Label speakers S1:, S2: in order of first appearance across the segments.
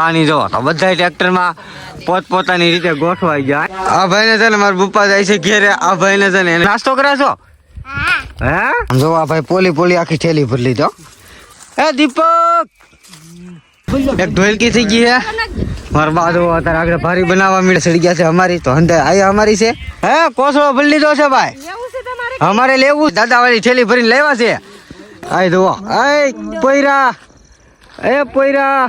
S1: પાણી જો તો બધા ટ્રેક્ટરમાં પોતપોતાની રીતે ગોઠવાઈ જાય. આ ભાઈને છે ને મારા પપ્પા જાય છે ઘેરે. આ ભાઈને છે ને નાસ્તો કરાશો હે? જો આ ભાઈ પોલી આખી થેલી ભરી લીધો. એ દીપક એક ઢોલકી થઈ ગઈ હે મારા બાજુ અત્યારે આગળ ભારી બનાવવા મળે સડી ગયા છે અમારી તો હંડે આયા અમારી છે હે કોસળો ભરી લીધો છે ભાઈ અમારે લેવું દાદા વાળી થેલી ભરીને લેવા છે. આય જો આય પોયરા એ પોયરા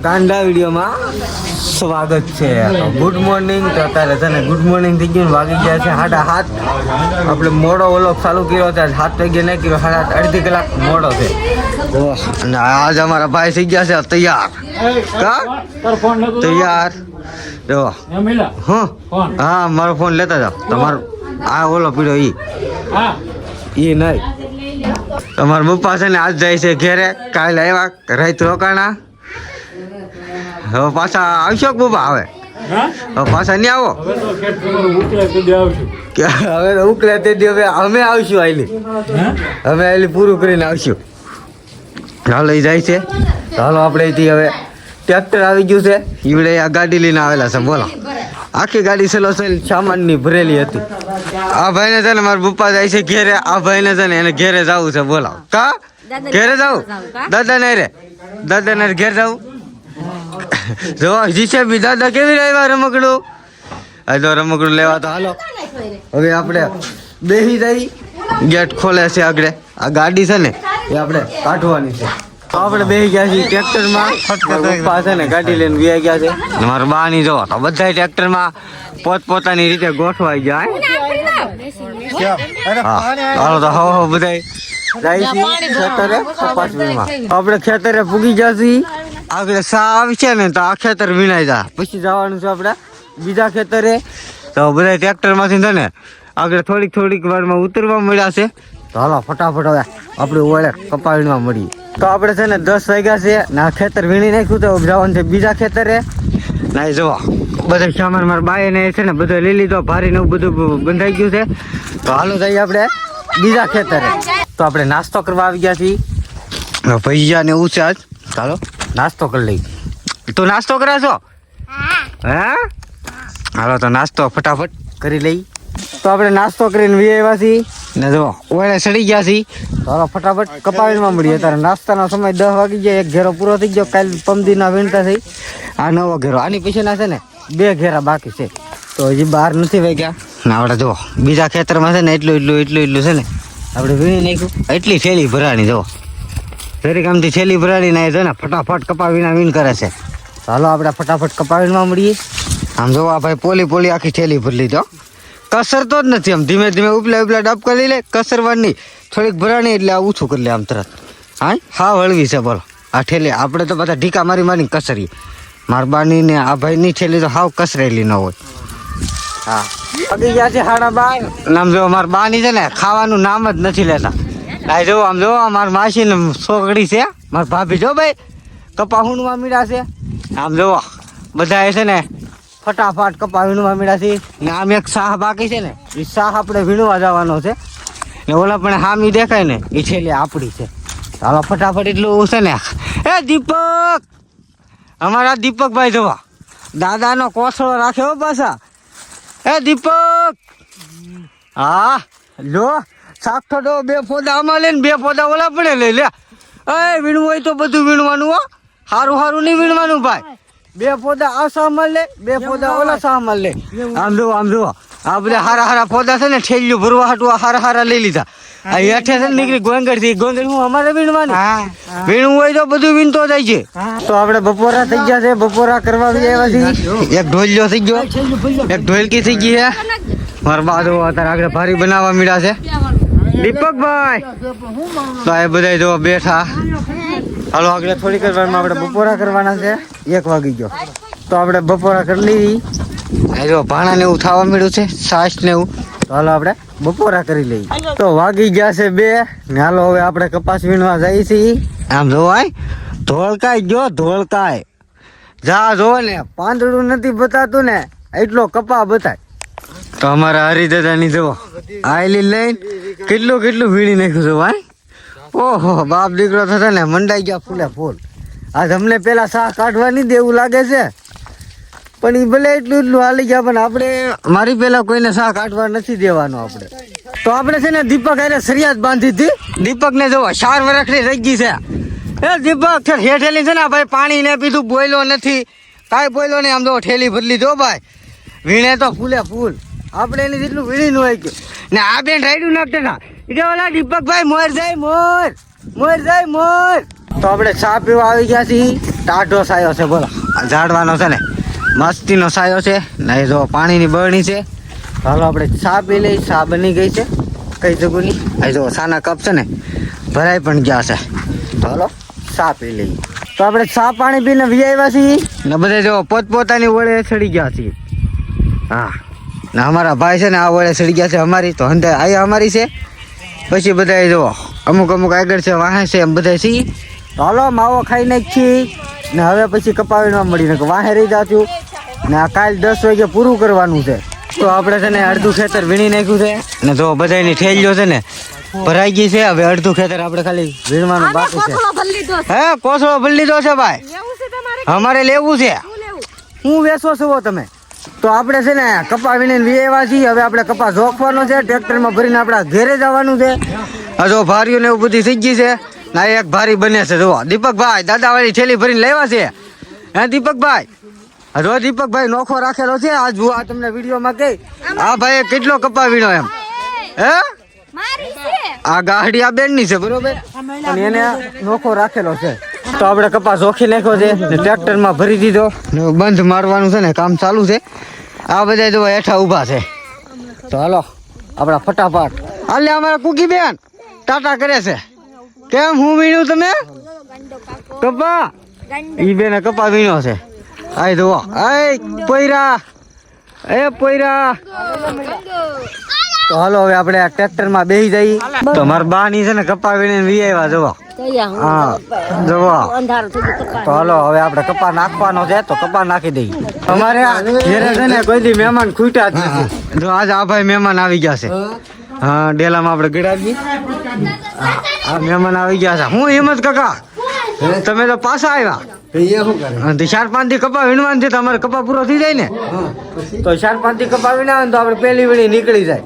S1: કાંડા વિડીયોમાં સ્વાગત છે. Good morning. તો અત્યારે છે ને ગુડ મોર્નિંગ થઈ ગયું. વાગી ગયા છે 7:30. આપણે મોડો ઓલો ચાલુ કર્યો ત્યારે 7 વાગે નહીં કર્યો. 7:30 અડધી કલાક મોડો છે. અને આજ અમારા ભાઈ થઈ ગયા છે તૈયાર. તૈયાર જો હા મારો ફોન લેતા જાઓ. તમારો આ ઓલો પીડો ઈ નહીં. તમારા પપ્પા છે ને આજ જાય છે ઘેરે. કાલે આવ્યા રાત રોકાણા. હવે પાછા આવશો કે બાબા? હવે પાછા નહીં આવો? હવે તો ઉકલે તે હવે અમે આવશું. અમે આલી પૂરું કરીને આવશું. હાલો એ જાય છે. હાલો આપણે અહીંથી હવે ટ્રેક્ટર આવી ગયું છે. ઈવડે આ ગાડી લઈને આવેલા છે. બોલો આખી ગાડી સેલો સામાનની ભરેલી હતી. આ ભાઈને છે ને મારા પપ્પા જાય છે ઘેરે. આ ભાઈને છે ને એને ઘેરે જવું છે. બોલો કા ઘેરે જવું? દાદા ને રે દાદા ને ઘેર જવું. જો જીસે બી દાદા કેવી રહ્યા રમકડું. આ તો રમકડું લેવા તો હાલો હવે આપણે બેસી જઈ. ગેટ ખોલે છે આગળ. આ ગાડી છે ને એ આપણે કાઢવાની છે. તો આપણે બેસી ગયા છીએ ટ્રેક્ટરમાં. પપ્પા છે ને ગાડી લઈને બેસી ગયા છે. મારા બાની જો તો બધા ટ્રેક્ટરમાં પોતપોતાની રીતે ગોઠવાઈ જાય. હાલો તો હવે બધા જાય છે ખેતરે. આપણે ખેતરે પૂગી જશે. આગળ સા આવી છે ને તો આ ખેતર વીણાઈ જાય. પછી જવાનું છે આપણે બીજા ખેતરે. તો બધા ટ્રેક્ટરમાંથી છે ને આગળ થોડીક વારમાં ઉતરવા મળ્યા છે. તો હાલો ફટાફટ હવે આપણે ઓળે કપા વીણવા મળીએ. તો આપણે છે ને 10 વાગ્યા છે ને આ ખેતર વીણી નાખ્યું. તો જવાનું છે બીજા ખેતરે. ના જોવા બધા સામાન મારા બાએ ને છે ને બધું લઈ લીધો. ભારીને બધું બંધાઈ ગયું છે. તો હાલો જઈએ આપણે બીજા ખેતરે. તો આપણે નાસ્તો કરવા આવી ગયા છીએ. ભૈયા ને એવું છે આજ. ચાલો નાસ્તો કરી લઈ. તો નાસ્તો કરાશો હે? હાલો તો નાસ્તો ફટાફટ કરી લઈ. તો આપણે નાસ્તો કરીને આવ્યા છીએ ને જો ઓળે સડી ગયા છીએ. તો હાલો ફટાફટ કપાવીમાં મળીએ. અત્યારે નાસ્તાનો સમય 10 વાગી ગયા. એક ઘેરો પૂરો થઈ ગયો. કાલ પમદીના વીણતા થઈ. આ નવો ઘેરો. આની પછીના છે ને 2 ઘેરા બાકી છે. તો હજી બહાર નથી વાગ્યા ને આપણે જો બીજા ખેતરમાં છે ને એટલું છે ને આપણે વીણી નાખ્યું. એટલી થેલી ભરાણી જો દરેક આમથી છેલ્લી ભરાડી ને છે ને ફટાફટ કપાવીના વીણ કરે છે. ચાલો આપણે ફટાફટ કપાવીમાં મળીએ. આમ જોવા ભાઈ પોલી આખી થેલી ભરી લીધો. કસરતો જ નથી. આમ ધીમે ધીમે ઉપલા ડબકા લઈ લે. કસરવાની થોડીક ભરાણી એટલે આ ઓછું કરી લે આમ તરત. હા હળવી છે. બોલો આ થેલી આપણે તો બધા ઢીકા મારી કસરીએ. મારા બાની ને આ ભાઈની થેલી તો હાવ કસરેલી ન હોય. હા પગી ગયા છે 12:30. આમ જો મારા બાની છે ને ખાવાનું નામ જ નથી લેતા. આ જો આમ જો મારી માસી ને છોકરી છે મારા ભાભી જો ભાઈ કપા વીણવા મીડા છે. આમ જોવો બધા છે ને ફટાફટ કપા વીણવા મીડા છે. ને આમ એક શાહ બાકી છે ને એ શાહ આપણે વીણવા જવાનો છે. ને ઓલા પણ હામી દેખાય ને એ છેલ્લે આપણી છે. ચાલો ફટાફટ એટલું છે ને. એ દીપક અમારા દીપકભાઈ જોવા દાદાનો કોસળો રાખ્યો પાછા. એ દીપક હા જો સાક્ષો 2 ફોદા આમાં લે ને 2 ફોદા ઓલા પડે લઈ લે. એ વીણવું હોય તો બધું વીણવાનું હો. સારું નહીં વીણવાનું ભાઈ. 2 ફોદા આ સામાન લે 2 ફોદા ઓલા સામાન લે. આમ જો આ બધા હારા ફોદા છે ને ઠેલિયું ભરવા હાટું હારા લઈ લીધા. આ હેઠે છે ને નીકળી ગોંગર થી હું અમારે વીણવાનું. વીણવું હોય તો બધું વીણતો જાય છે. તો આપણે બપોરા થઈ ગયા છે. બપોરા કરવા આવ્યા છીએ. એક ઢોલિયો થઈ ગયો. એક ઢોલકી થઈ ગઈ છે. મારા બાજુ અત્યારે આગળ ભારી બનાવવા મળ્યા છે. દીપકભાઈ તો એ બધા જો બેઠા. હાલો આગળ થોડીક વારમાં આપણે બપોરા કરવાના છે. 1 વાગી ગયો. તો આપણે બપોરા કરી લીધી. જો ભાણા ને એવું થવા મળ્યું છે. છાશ ને એવું. તો હાલો આપણે બપોરા કરી લઈએ. તો વાગી ગયા છે 2 ને હાલો હવે આપણે કપાસ વીણવા જઈએ છીએ. આમ જોવાય ધોળકાય ગયો જા જો ને પાંદડું નથી બતાતું ને એટલો કપા બતાય. તો અમારા હરિદાદાની જો આયલી લઈને કેટલું વીણી નાખ્યું છે ભાઈ. ઓહો બાપ દીકરો થતા ને મંડાઈ ગયા ફૂલે ફૂલ. આજ અમને પેલા શાહ કાઢવા નહીં દેવું લાગે છે, પણ એ ભલે એટલું હાલી ગયા, પણ આપણે મારી પેલા કોઈને શાહ કાઢવા નથી દેવાનું આપણે. તો આપણે છે ને દીપક એને સરિયાદ બાંધી હતી. દીપક ને જો 4 વર્ષની રહી ગઈ છે. એ દીપક હેઠેલી છે ને ભાઈ, પાણી ને પીધું, બોયલો નથી, કાંઈ બોયલો નહીં. આમ તો ઠેલી બદલી દો ભાઈ, વીણે તો ફૂલે ફૂલ. આપણે એની જેટલું વીણી નું હોય ગયું ને. આ બેન રાયડું નાખતા હતા એટલે ઓલા દીપકભાઈ મોર જાય મોર જાય મોર. તો આપણે ચા પીવા આવી ગયા છીએ. ટાઢો સાયો છે બોલો, ઝાડવાનો છે ને, મસ્તીનો સાયો છે ને. એ જો પાણીની બરણી છે. હાલો આપણે ચા પી લઈ. ચા બની ગઈ છે કઈ જગુની. એ જો સાના કપ છે ને ભરાઈ પણ ગયા છે. તો હાલો ચા પી લઈએ. તો આપણે ચા પાણી પીને વી આવ્યા છીએ ને બધા જો પોતપોતાની વળે ચડી ગયા છીએ. હા ને અમારા ભાઈ છે ને આ વળે ચડી ગયા છે અમારી. તો અંદર અહીંયા અમારી છે, પછી બધા જો અમુક આગળ છે, વાહે છે, એમ બધા છીએ. તો હાલો માવો ખાઈ નાખી ને હવે પછી કપાવીને મળી ને વાહે રહી જાતું ને. આ કાલ 10 વાગે પૂરું કરવાનું છે. તો આપણે છે ને અડધું ખેતર વીણી નાખ્યું છે ને જો બધાની ઠેલીઓ છે ને ભરાઈ ગઈ છે. હવે અડધું ખેતર આપણે ખાલી વીણવાનું બાકી છે. હે કોસળો ભરી લીધો છે ભાઈ, અમારે લેવું છે. હું વેચો છો તમે? તો આપણે છે ને કપા વીણીને વીએવા છીએ. હવે આપણે કપા જોખવાનો છે, ટ્રેક્ટરમાં ભરીને આપણા ઘેરે જવાનું છે. આ જો ભારીઓ ને એવું બધી થઈ ગઈ છે. ના એક ભારી બને છે. જો દીપકભાઈ દાદાવાળી થેલી ભરીને લેવા છે. હે દીપકભાઈ? જો દીપકભાઈ નોખો રાખેલો છે. આ જુઓ આ તમને વિડીયોમાં કહી, આ ભાઈ કેટલો કપા વીણો એમ. હે આ ગાડી આ બેન ની છે બરોબર, અને એને નોખો રાખેલો છે. તો આપણે કપા જોખી નાખ્યો છે ને ટ્રેક્ટરમાં ભરી દીધો ને બંધ મારવાનું છે ને કામ ચાલુ છે. આ બધા જો હેઠા ઊભા છે. તો હાલો આપણા ફટાફટ. હાલે અમારા કુકી બેન ટાટા કરે છે. કેમ હું વીણ્યું તમે કપા? ઈ બેને કપા વીણ્યો છે. આય જુઓ, આય પોયરા, એ પોયરા. તો હાલો હવે આપણે આ ટ્રેક્ટરમાં બેસી જઈએ. તો મારા બા ની છે ને કપા વીણીને વી આવ્યા જુઓ. હા જુઓ. તો હાલો હવે આપણે કપા નાખવાનો છે, તો કપા નાખી દઈએ. અમારે ઘેરે છે ને કોઈ દી મહેમાન ખૂટ્યા જ નથી. જો આજે આ ભાઈ મહેમાન આવી ગયા છે. હા ડેલામાં આપણે ગળાવી. આ મહેમાન આવી ગયા છે. હું હિંમત કાકા તમે તો પાછા આવ્યા. 4-5 દી કપા વીણવાનું છે. તમારે કપા પૂરો થઈ જાય ને, તો 4-5 દી કપા વીણા તો આપણે પેલી વીણી નીકળી જાય.